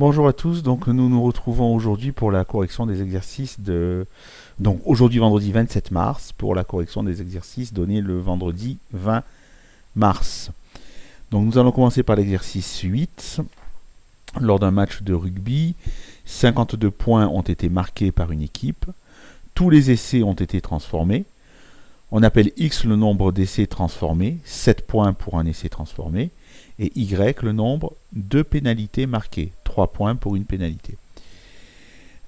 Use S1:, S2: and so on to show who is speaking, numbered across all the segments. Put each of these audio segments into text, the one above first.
S1: Bonjour à tous, donc nous nous retrouvons aujourd'hui pour la correction des exercices de... Donc aujourd'hui vendredi 27 mars pour la correction des exercices donnés le vendredi 20 mars. Donc nous allons commencer par l'exercice 8. Lors d'un match de rugby, 52 points ont été marqués par une équipe. Tous les essais ont été transformés. On appelle X le nombre d'essais transformés, 7 points pour un essai transformé, et Y le nombre de pénalités marquées, 3 points pour une pénalité.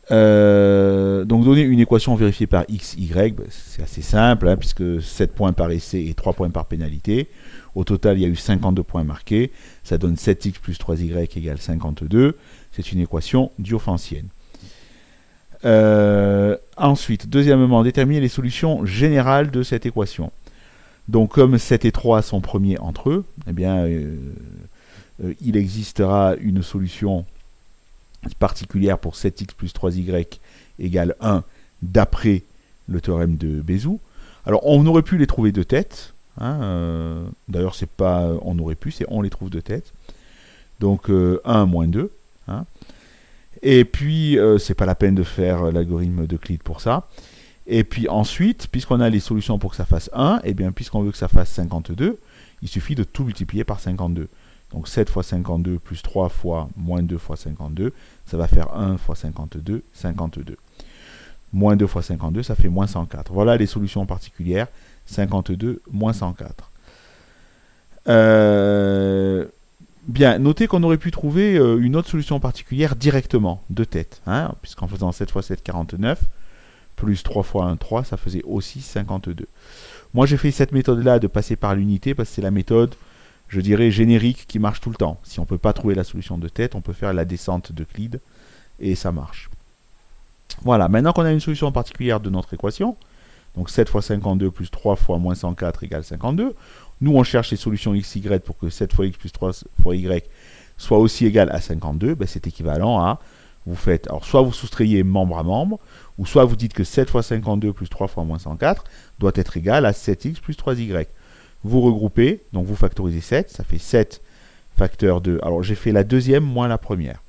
S1: Donc donner une équation vérifiée par X, Y, c'est assez simple, hein, puisque 7 points par essai et 3 points par pénalité. Au total, il y a eu 52 points marqués, ça donne 7X plus 3Y égale 52. C'est une équation diophantienne. Ensuite, deuxièmement, déterminer les solutions générales de cette équation. Donc, comme 7 et 3 sont premiers entre eux, eh bien, il existera une solution particulière pour 7x plus 3y égale 1 d'après le théorème de Bézout. Alors, on aurait pu les trouver de tête. Hein, d'ailleurs, c'est pas on aurait pu, c'est on les trouve de tête. Donc, 1 moins 2. Hein. Et puis, c'est pas la peine de faire l'algorithme d'Euclide pour ça. Et puis ensuite, puisqu'on a les solutions pour que ça fasse 1, et bien puisqu'on veut que ça fasse 52, il suffit de tout multiplier par 52. Donc 7 fois 52 plus 3 fois moins 2 fois 52, ça va faire 1 fois 52, 52. Moins 2 fois 52, ça fait moins 104. Voilà les solutions particulières, 52 moins 104. Bien, notez qu'on aurait pu trouver une autre solution particulière directement, de tête, hein, puisqu'en faisant 7 fois 7, 49, plus 3 fois 1, 3, ça faisait aussi 52. Moi, j'ai fait cette méthode-là de passer par l'unité, parce que c'est la méthode, je dirais, générique qui marche tout le temps. Si on ne peut pas trouver la solution de tête, on peut faire la descente d'Euclide, et ça marche. Voilà, maintenant qu'on a une solution particulière de notre équation, donc 7 fois 52 plus 3 fois moins 104 égale 52, nous, on cherche les solutions x, y pour que 7 fois x plus 3 fois y soit aussi égal à 52. Ben, c'est équivalent à, vous faites, alors soit vous soustrayez membre à membre, ou soit vous dites que 7 fois 52 plus 3 fois moins 104 doit être égal à 7x plus 3y. Vous regroupez, donc vous factorisez 7, ça fait 7 facteur de, alors j'ai fait la deuxième moins la première,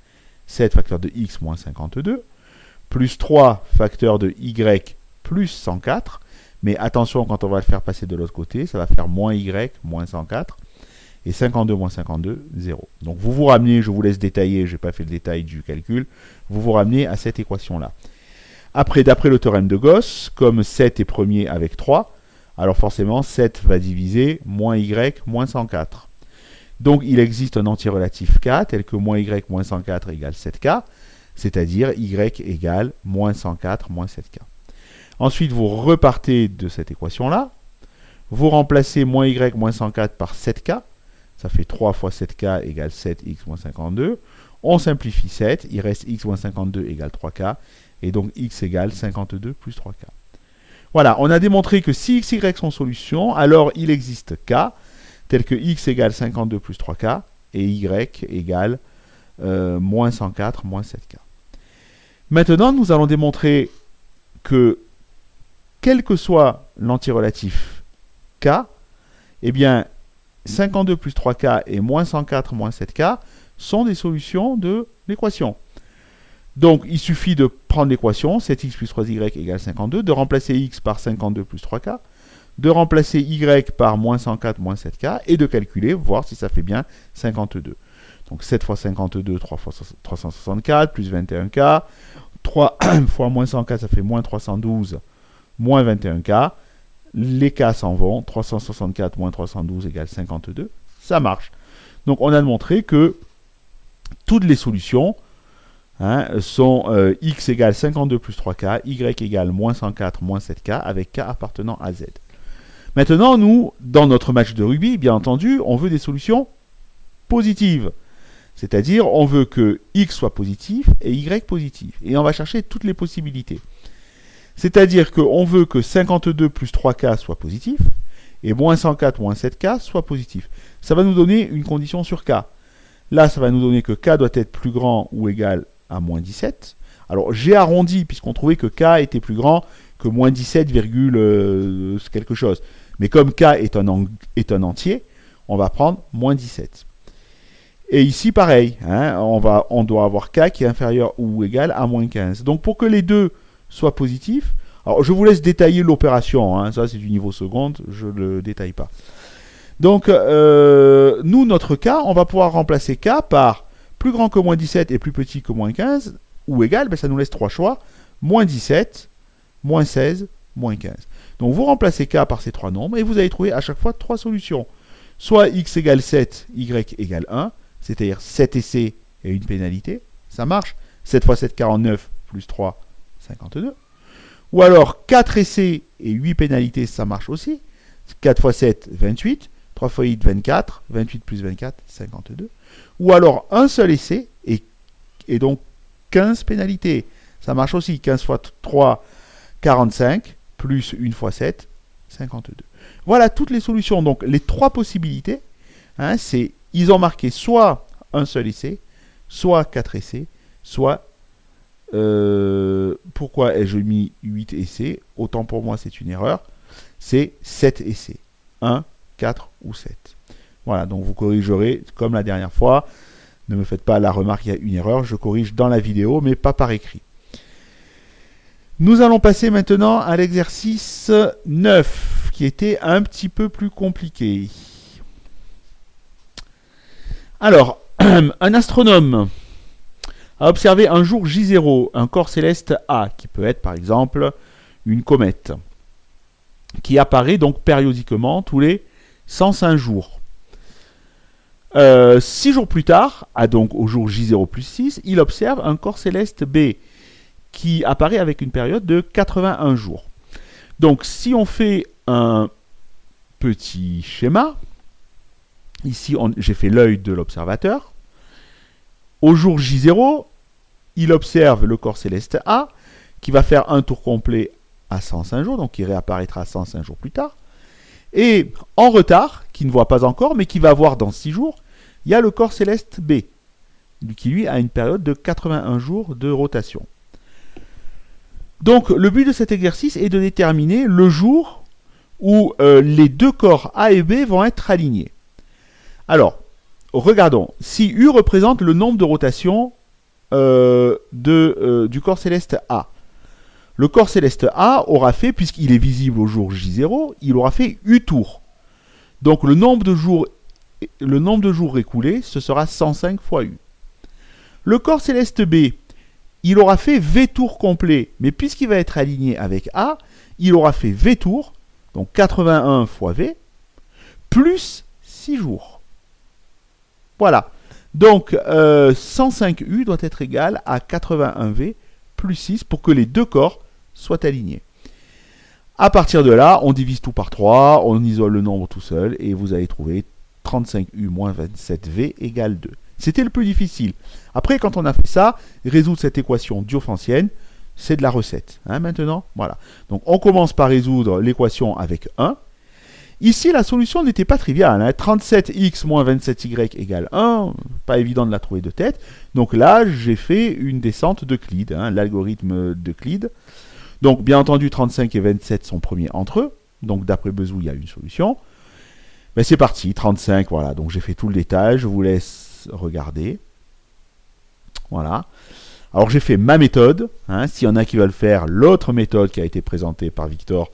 S1: 7 facteur de x moins 52, plus 3 facteur de y plus 104, mais attention, quand on va le faire passer de l'autre côté, ça va faire moins y, moins 104, et 52 moins 52, 0. Donc vous vous ramenez, je vous laisse détailler, je n'ai pas fait le détail du calcul, vous vous ramenez à cette équation-là. Après, d'après le théorème de Gauss, comme 7 est premier avec 3, alors forcément 7 va diviser moins y, moins 104. Donc il existe un entier relatif k, tel que moins y, moins 104 égale 7k, c'est-à-dire y égale moins 104, moins 7k. Ensuite, vous repartez de cette équation-là. Vous remplacez moins y moins 104 par 7k. Ça fait 3 fois 7k égale 7x moins 52. On simplifie 7. Il reste x moins 52 égale 3k. Et donc x égale 52 plus 3k. Voilà, on a démontré que si x, y sont solutions, alors il existe k, tel que x égale 52 plus 3k, et y égale moins 104 moins 7k. Maintenant, nous allons démontrer que quel que soit l'antirelatif k, eh bien 52 plus 3k et moins 104 moins 7k sont des solutions de l'équation. Donc il suffit de prendre l'équation, 7x plus 3y égale 52, de remplacer x par 52 plus 3k, de remplacer y par moins 104 moins 7k, et de calculer, voir si ça fait bien 52. Donc 7 fois 52, 3 fois 364, plus 21k, 3 fois moins 104, ça fait moins 312, moins 21k, les k s'en vont, 364 moins 312 égale 52, ça marche. Donc on a montré que toutes les solutions sont x égale 52 plus 3k, y égale moins 104 moins 7k, avec k appartenant à z. Maintenant, nous, dans notre match de rugby, bien entendu, on veut des solutions positives. C'est-à-dire, on veut que x soit positif et y positif. Et on va chercher toutes les possibilités. C'est-à-dire qu'on veut que 52 plus 3k soit positif et moins 104 moins 7k soit positif. Ça va nous donner une condition sur k. Là, ça va nous donner que k doit être plus grand ou égal à moins 17. Alors, j'ai arrondi puisqu'on trouvait que k était plus grand que moins 17, quelque chose. Mais comme k est un entier, on va prendre moins 17. Et ici, pareil, hein, on doit avoir k qui est inférieur ou égal à moins 15. Donc, pour que les deux soient positifs, alors je vous laisse détailler l'opération, hein, ça c'est du niveau seconde, je ne le détaille pas. Donc, nous, notre k, on va pouvoir remplacer k par plus grand que moins 17 et plus petit que moins 15, ou égal, ben, ça nous laisse trois choix, moins 17, moins 16, moins 15. Donc, vous remplacez k par ces trois nombres, et vous allez trouver à chaque fois trois solutions. Soit x égale 7, y égale 1, c'est-à-dire 7 essais et une pénalité, ça marche. 7 fois 7, 49, plus 3, 52. Ou alors 4 essais et 8 pénalités, ça marche aussi. 4 fois 7, 28. 3 fois 8, 24. 28 plus 24, 52. Ou alors un seul essai et donc 15 pénalités. Ça marche aussi. 15 fois 3, 45. Plus 1 fois 7, 52. Voilà toutes les solutions. Donc les trois possibilités, hein, c'est ils ont marqué soit un seul essai, soit 4 essais, soit... pourquoi ai-je mis 8 essais? Autant pour moi, c'est une erreur. C'est 7 essais. 1, 4 ou 7. Voilà, donc vous corrigerez comme la dernière fois. Ne me faites pas la remarque, il y a une erreur. Je corrige dans la vidéo, mais pas par écrit. Nous allons passer maintenant à l'exercice 9, qui était un petit peu plus compliqué. Alors, un astronome a observé un jour J0, un corps céleste A, qui peut être par exemple une comète, qui apparaît donc périodiquement tous les 105 jours. 6 jours plus tard, donc au jour J0 plus 6, il observe un corps céleste B, qui apparaît avec une période de 81 jours. Donc si on fait un petit schéma, ici j'ai fait l'œil de l'observateur. Au jour J0, il observe le corps céleste A, qui va faire un tour complet à 105 jours, donc qui réapparaîtra 105 jours plus tard. Et en retard, qui ne voit pas encore, mais qui va voir dans 6 jours, il y a le corps céleste B, qui lui a une période de 81 jours de rotation. Donc le but de cet exercice est de déterminer le jour où les deux corps A et B vont être alignés. Alors, regardons. Si U représente le nombre de rotations du corps céleste A, le corps céleste A aura fait, puisqu'il est visible au jour J0, il aura fait U tours. Donc le nombre de jours écoulés, ce sera 105 fois U. Le corps céleste B, il aura fait V tours complet, mais puisqu'il va être aligné avec A, il aura fait V tours, donc 81 fois V, plus 6 jours. Voilà. Donc 105U doit être égal à 81V plus 6 pour que les deux corps soient alignés. À partir de là, on divise tout par 3, on isole le nombre tout seul, et vous allez trouver 35U moins 27V égale 2. C'était le plus difficile. Après, quand on a fait ça, résoudre cette équation diophantienne, c'est de la recette. Hein, maintenant, voilà. Donc, on commence par résoudre l'équation avec 1. Ici, la solution n'était pas triviale. Hein. 37x moins 27y égale 1. Pas évident de la trouver de tête. Donc là, j'ai fait une descente d'Euclide, hein, l'algorithme d'Euclide. Donc, bien entendu, 35 et 27 sont premiers entre eux. Donc, d'après Bezout, il y a une solution. Mais c'est parti, 35, voilà. Donc, j'ai fait tout le détail. Je vous laisse regarder. Voilà. Alors, j'ai fait ma méthode. Hein. S'il y en a qui veulent faire l'autre méthode qui a été présentée par Victor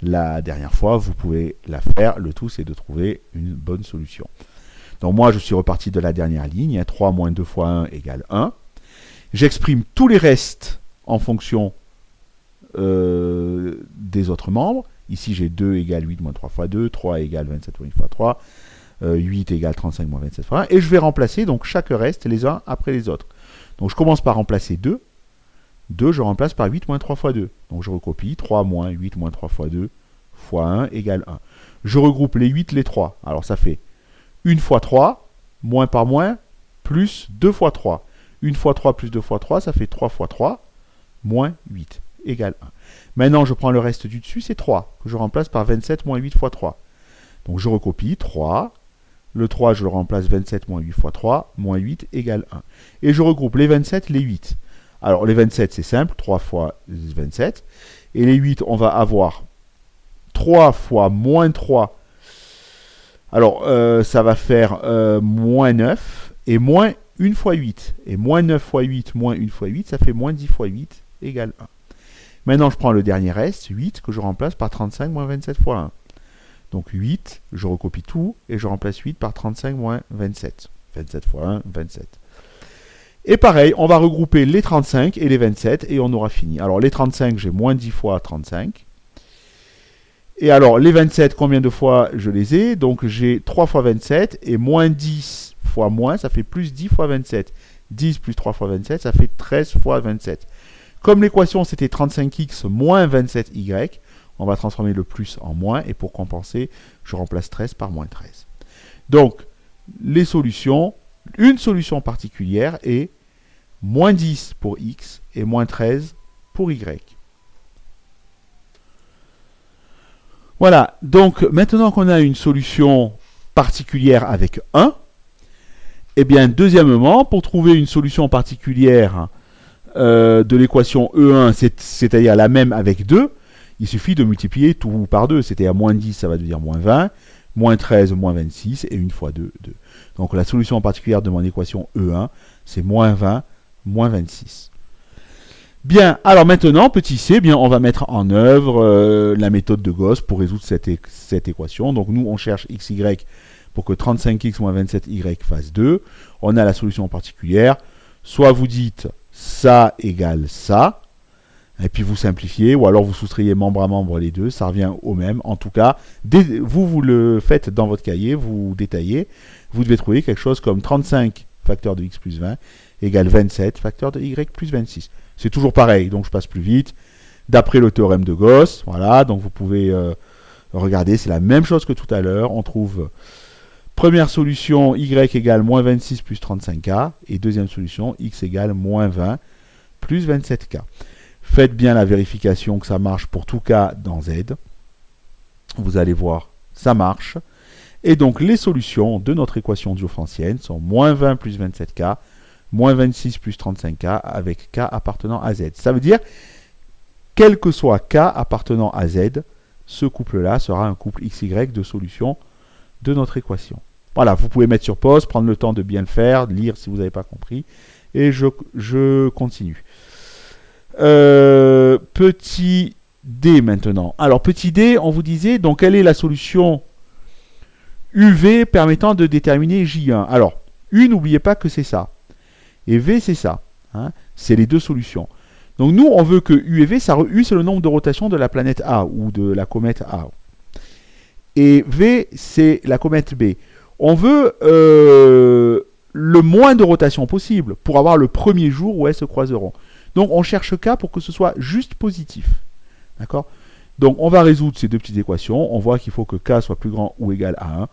S1: la dernière fois, vous pouvez la faire. Le tout, c'est de trouver une bonne solution. Donc, moi, je suis reparti de la dernière ligne. 3 moins 2 fois 1 égale 1. J'exprime tous les restes en fonction des autres membres. Ici, j'ai 2 égale 8 moins 3 fois 2, 3 égale 27 moins 1 fois 3, 8 égale 35 moins 27 fois 1, et je vais remplacer donc chaque reste les uns après les autres. Donc je commence par remplacer 2. 2, je remplace par 8 moins 3 fois 2. Donc je recopie 3 moins 8 moins 3 fois 2 fois 1 égale 1. Je regroupe les 8, les 3. Alors ça fait 1 fois 3, moins par moins, plus 2 fois 3. 1 fois 3 plus 2 fois 3, ça fait 3 fois 3, moins 8, égale 1. Maintenant, je prends le reste du dessus, c'est 3, que je remplace par 27 moins 8 fois 3. Donc je recopie 3. Le 3, je le remplace 27 moins 8 fois 3, moins 8 égale 1. Et je regroupe les 27, les 8. Alors les 27, c'est simple, 3 fois 27. Et les 8, on va avoir 3 fois moins 3. Alors ça va faire moins 9 et moins 1 fois 8. Et moins 9 fois 8 moins 1 fois 8, ça fait moins 10 fois 8 égale 1. Maintenant, je prends le dernier reste, 8, que je remplace par 35 moins 27 fois 1. Donc 8, je recopie tout, et je remplace 8 par 35 moins 27. 27 fois 1, 27. Et pareil, on va regrouper les 35 et les 27, et on aura fini. Alors les 35, j'ai moins 10 fois 35. Et alors, les 27, combien de fois je les ai? Donc j'ai 3 fois 27, et moins 10 fois moins, ça fait plus 10 fois 27. 10 plus 3 fois 27, ça fait 13 fois 27. Comme l'équation c'était 35x moins 27y, on va transformer le plus en moins, et pour compenser, je remplace 13 par moins 13. Donc, les solutions, une solution particulière est moins 10 pour x et moins 13 pour y. Voilà, donc maintenant qu'on a une solution particulière avec 1, eh bien, deuxièmement, pour trouver une solution particulière de l'équation E1, c'est-à-dire la même avec 2, il suffit de multiplier tout par 2. C'est-à-dire moins 10, ça va devenir moins 20, moins 13, moins 26, et 1 fois 2, 2. Donc la solution particulière de mon équation E1, c'est moins 20, moins 26. Bien, alors maintenant, petit c, bien, on va mettre en œuvre la méthode de Gauss pour résoudre cette équation. Donc nous, on cherche xy pour que 35x moins 27y fasse 2. On a la solution particulière. Soit vous dites ça égale ça, et puis vous simplifiez, ou alors vous soustrayez membre à membre les deux, ça revient au même. En tout cas, vous le faites dans votre cahier, vous détaillez, vous devez trouver quelque chose comme 35 facteur de x plus 20 égale 27 facteur de y plus 26. C'est toujours pareil, donc je passe plus vite. D'après le théorème de Gauss, voilà, donc vous pouvez regarder, c'est la même chose que tout à l'heure. On trouve première solution, y égale moins 26 plus 35k, et deuxième solution, x égale moins 20 plus 27k. Faites bien la vérification que ça marche pour tout cas dans Z. Vous allez voir, ça marche. Et donc les solutions de notre équation diophantienne sont moins 20 plus 27k, moins 26 plus 35k, avec k appartenant à Z. Ça veut dire, quel que soit k appartenant à Z, ce couple-là sera un couple XY de solutions de notre équation. Voilà, vous pouvez mettre sur pause, prendre le temps de bien le faire, lire si vous n'avez pas compris, et je continue. Petit d maintenant. Alors, petit d, on vous disait, donc quelle est la solution UV permettant de déterminer J1? Alors, U, n'oubliez pas que c'est ça. Et V, c'est ça. Hein, c'est les deux solutions. Donc, nous, on veut que U et V, U, c'est le nombre de rotations de la planète A, ou de la comète A. Et V, c'est la comète B. On veut le moins de rotations possible pour avoir le premier jour où elles se croiseront. Donc, on cherche K pour que ce soit juste positif. D'accord? Donc, on va résoudre ces deux petites équations. On voit qu'il faut que K soit plus grand ou égal à 1.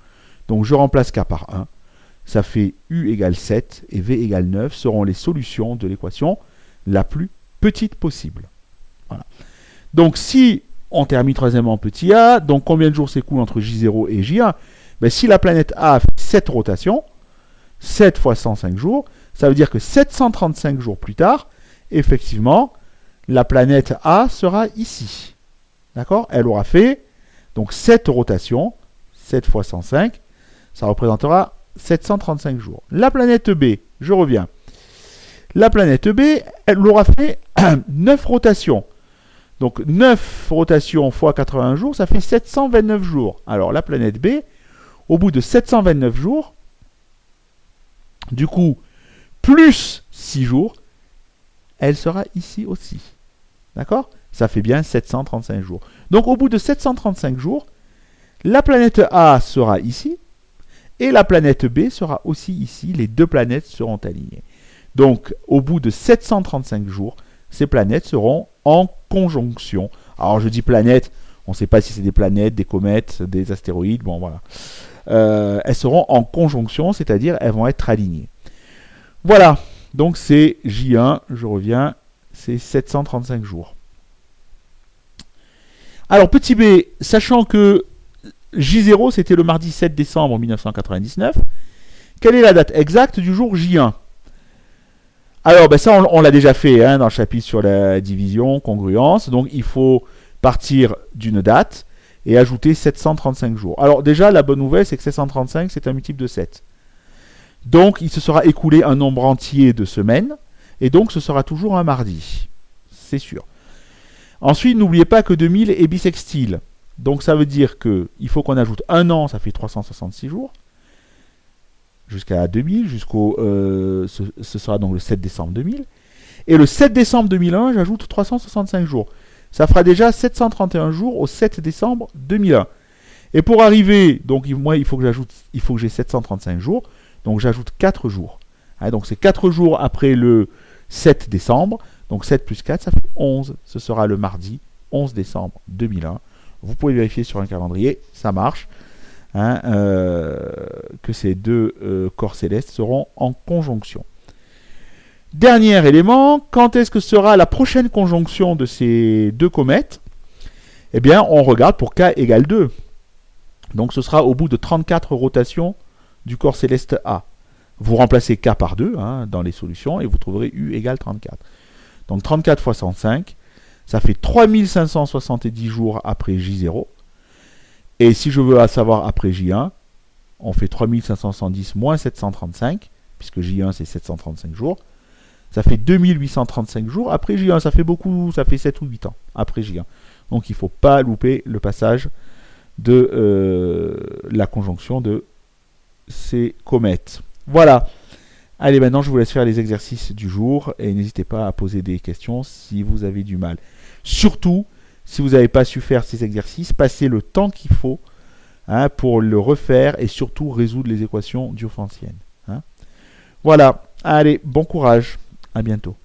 S1: Donc, je remplace K par 1. Ça fait U égale 7 et V égale 9 seront les solutions de l'équation la plus petite possible. Voilà. Donc, si on termine troisièmement petit a, donc combien de jours s'écoulent entre J0 et J1? Ben, si la planète A fait 7 rotations, 7 fois 105 jours, ça veut dire que 735 jours plus tard, effectivement, la planète A sera ici. D'accord? Elle aura fait donc 7 rotations, 7 fois 105, ça représentera 735 jours. La planète B, je reviens. La planète B, elle aura fait 9 rotations. Donc 9 rotations fois 81 jours, ça fait 729 jours. Alors la planète B, au bout de 729 jours, du coup, plus 6 jours, elle sera ici aussi. D'accord? Ça fait bien 735 jours. Donc au bout de 735 jours, la planète A sera ici, et la planète B sera aussi ici. Les deux planètes seront alignées. Donc au bout de 735 jours, ces planètes seront en conjonction. Alors je dis planètes, on ne sait pas si c'est des planètes, des comètes, des astéroïdes, bon voilà. Elles seront en conjonction, c'est-à-dire elles vont être alignées. Voilà, donc c'est J1, je reviens, c'est 735 jours. Alors petit b, sachant que J0 c'était le mardi 7 décembre 1999, quelle est la date exacte du jour J1? Alors, ben ça, on l'a déjà fait hein, dans le chapitre sur la division, congruence. Donc, il faut partir d'une date et ajouter 735 jours. Alors, déjà, la bonne nouvelle, c'est que 735, c'est un multiple de 7. Donc, il se sera écoulé un nombre entier de semaines, et donc ce sera toujours un mardi. C'est sûr. Ensuite, n'oubliez pas que 2000 est bissextile. Donc, ça veut dire qu'il faut qu'on ajoute un an, ça fait 366 jours, jusqu'à 2000, ce sera donc le 7 décembre 2000. Et le 7 décembre 2001, j'ajoute 365 jours. Ça fera déjà 731 jours au 7 décembre 2001. Et pour arriver, donc moi, il faut que j'ai 735 jours. Donc j'ajoute 4 jours. Donc c'est 4 jours après le 7 décembre. Donc 7 plus 4, ça fait 11. Ce sera le mardi 11 décembre 2001. Vous pouvez vérifier sur un calendrier, ça marche. Que ces deux corps célestes seront en conjonction. Dernier élément, quand est-ce que sera la prochaine conjonction de ces deux comètes? Eh bien, on regarde pour k égale 2. Donc, ce sera au bout de 34 rotations du corps céleste A. Vous remplacez k par 2 dans les solutions et vous trouverez U égale 34. Donc, 34 fois 105, ça fait 3570 jours après J0. Et si je veux savoir après J1, on fait 3570 moins 735, puisque J1 c'est 735 jours. Ça fait 2835 jours après J1. Ça fait beaucoup, ça fait 7 ou 8 ans après J1. Donc il ne faut pas louper le passage de la conjonction de ces comètes. Voilà. Allez, maintenant je vous laisse faire les exercices du jour et n'hésitez pas à poser des questions si vous avez du mal. Surtout, si vous n'avez pas su faire ces exercices, passez le temps qu'il faut pour le refaire et surtout résoudre les équations diophantiennes. Voilà. Allez, bon courage. À bientôt.